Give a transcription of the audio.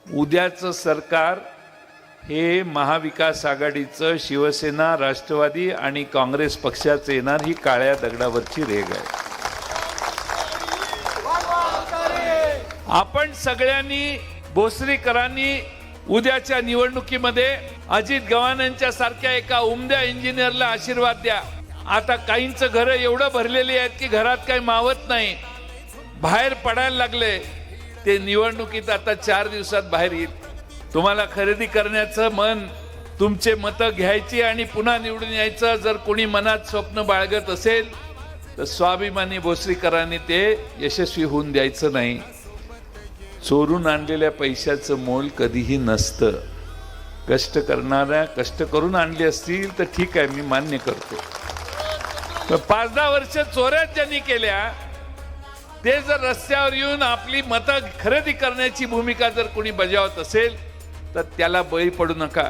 उद्याचं सरकार हे महाविकास आघाडीचं शिवसेना, राष्ट्रवादी आणि काँग्रेस पक्षाचं येणार ही काळ्या दगडावरची रेघ आहे। आपण सगळ्यांनी भोसरीकरांनी उद्याच्या निवडणुकीमध्ये अजित गव्हाणेंच्या सारख्या एका उमद्या इंजिनियरला आशीर्वाद द्या। आता काहींचं घर एवढं भरलेली आहेत की घरात काही मावत नाही, बाहेर पडायला लागले। ते निवडणुकीत आता 4 दिवसात बाहेर येईल। तुम्हाला खरेदी करण्याचं मन, तुमचे मतं घ्यायची आणि पुन्हा निवडून यायचं जर कोणी मनात स्वप्न बाळगत असेल तर स्वाभिमानी भोसरीकरांनी ते यशस्वी होऊन द्यायचं नाही। चोरून आणलेल्या पैशाचं मोल कधीही नसतं। कष्ट करून आणले असतील तर ठीक आहे, मी मान्य करतो। पण 5-10 वर्ष चोऱ्या ज्यांनी केल्या ते जर रस्त्यावर येऊन आपली मतं खरेदी करण्याची भूमिका जर कोणी बजावत असेल तर त्याला बळी पडू नका।